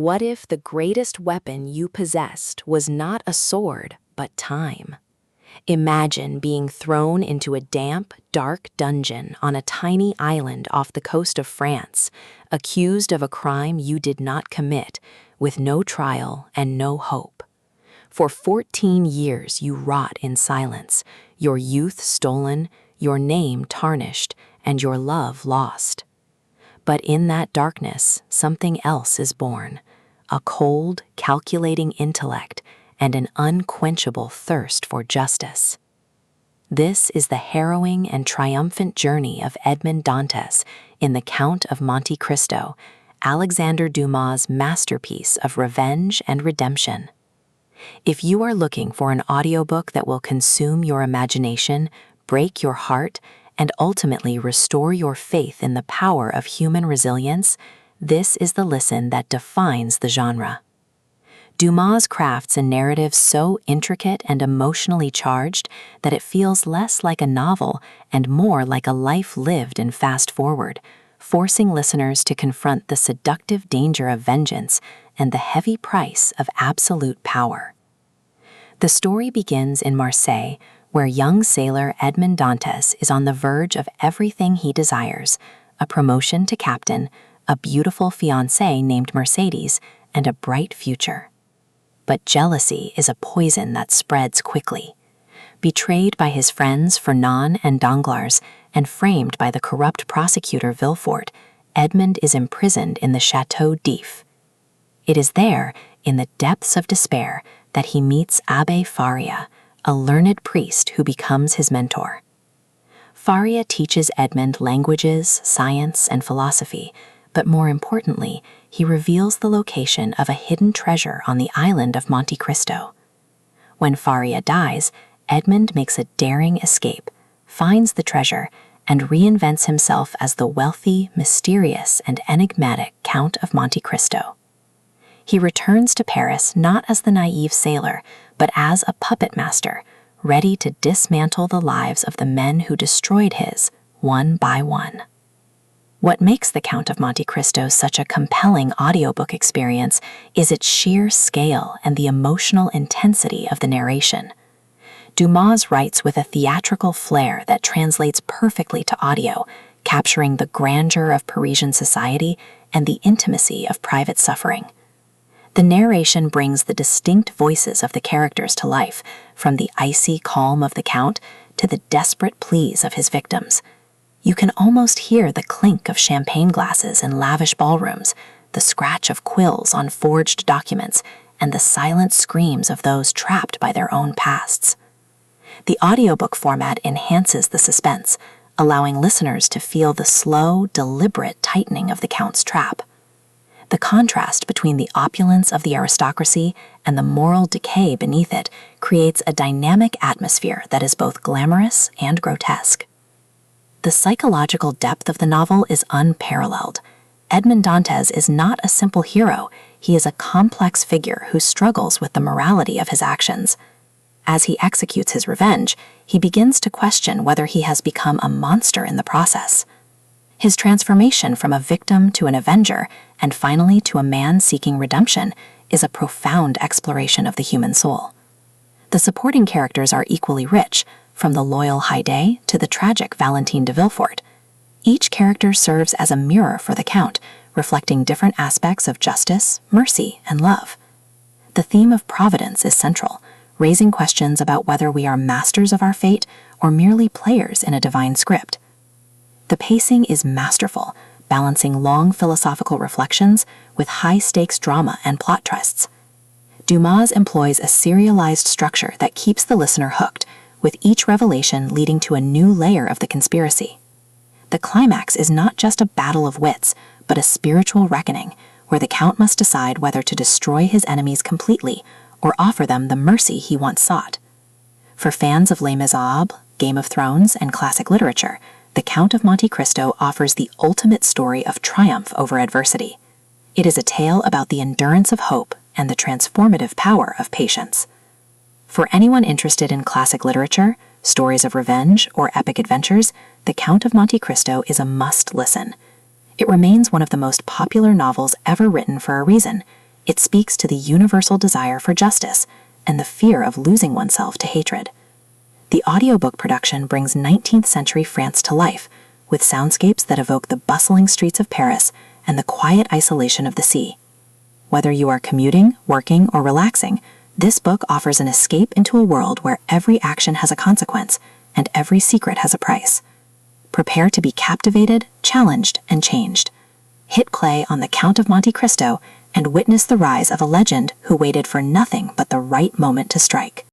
What if the greatest weapon you possessed was not a sword, but time? Imagine being thrown into a damp, dark dungeon on a tiny island off the coast of France, accused of a crime you did not commit, with no trial and no hope. For 14 years you rot in silence, your youth stolen, your name tarnished, and your love lost. But in that darkness, something else is born, a cold, calculating intellect and an unquenchable thirst for justice. This is the harrowing and triumphant journey of Edmond Dantès in The Count of Monte Cristo, Alexandre Dumas' masterpiece of revenge and redemption. If you are looking for an audiobook that will consume your imagination, break your heart, and ultimately restore your faith in the power of human resilience, this is the listen that defines the genre. Dumas crafts a narrative so intricate and emotionally charged that it feels less like a novel and more like a life lived in fast forward, forcing listeners to confront the seductive danger of vengeance and the heavy price of absolute power. The story begins in Marseille, where young sailor Edmond Dantès is on the verge of everything he desires: a promotion to captain, a beautiful fiancée named Mercedes, and a bright future. But jealousy is a poison that spreads quickly. Betrayed by his friends Fernand and Danglars, and framed by the corrupt prosecutor Villefort, Edmond is imprisoned in the Château d'If. It is there, in the depths of despair, that he meets Abbé Faria, a learned priest who becomes his mentor. Faria teaches Edmond languages, science, and philosophy, but more importantly, he reveals the location of a hidden treasure on the island of Monte Cristo. When Faria dies, Edmond makes a daring escape, finds the treasure, and reinvents himself as the wealthy, mysterious, and enigmatic Count of Monte Cristo. He returns to Paris not as the naive sailor, but as a puppet master, ready to dismantle the lives of the men who destroyed his, one by one. What makes The Count of Monte Cristo such a compelling audiobook experience is its sheer scale and the emotional intensity of the narration. Dumas writes with a theatrical flair that translates perfectly to audio, capturing the grandeur of Parisian society and the intimacy of private suffering. The narration brings the distinct voices of the characters to life, from the icy calm of the Count to the desperate pleas of his victims. You can almost hear the clink of champagne glasses in lavish ballrooms, the scratch of quills on forged documents, and the silent screams of those trapped by their own pasts. The audiobook format enhances the suspense, allowing listeners to feel the slow, deliberate tightening of the Count's trap. The contrast between the opulence of the aristocracy and the moral decay beneath it creates a dynamic atmosphere that is both glamorous and grotesque. The psychological depth of the novel is unparalleled. Edmond Dantès is not a simple hero, he is a complex figure who struggles with the morality of his actions. As he executes his revenge, he begins to question whether he has become a monster in the process. His transformation from a victim to an avenger, and finally to a man seeking redemption, is a profound exploration of the human soul. The supporting characters are equally rich, from the loyal Haydée to the tragic Valentine de Villefort. Each character serves as a mirror for the Count, reflecting different aspects of justice, mercy, and love. The theme of Providence is central, raising questions about whether we are masters of our fate or merely players in a divine script. The pacing is masterful, balancing long philosophical reflections with high-stakes drama and plot twists. Dumas employs a serialized structure that keeps the listener hooked, with each revelation leading to a new layer of the conspiracy. The climax is not just a battle of wits, but a spiritual reckoning, where the Count must decide whether to destroy his enemies completely or offer them the mercy he once sought. For fans of Les Miserables, Game of Thrones, and classic literature, The Count of Monte Cristo offers the ultimate story of triumph over adversity. It is a tale about the endurance of hope and the transformative power of patience. For anyone interested in classic literature, stories of revenge, or epic adventures, The Count of Monte Cristo is a must-listen. It remains one of the most popular novels ever written for a reason, It speaks to the universal desire for justice and the fear of losing oneself to hatred. The audiobook production brings 19th century France to life, with soundscapes that evoke the bustling streets of Paris and the quiet isolation of the sea. Whether you are commuting, working, or relaxing, this book offers an escape into a world where every action has a consequence and every secret has a price. Prepare to be captivated, challenged, and changed. Hit play on the Count of Monte Cristo and witness the rise of a legend who waited for nothing but the right moment to strike.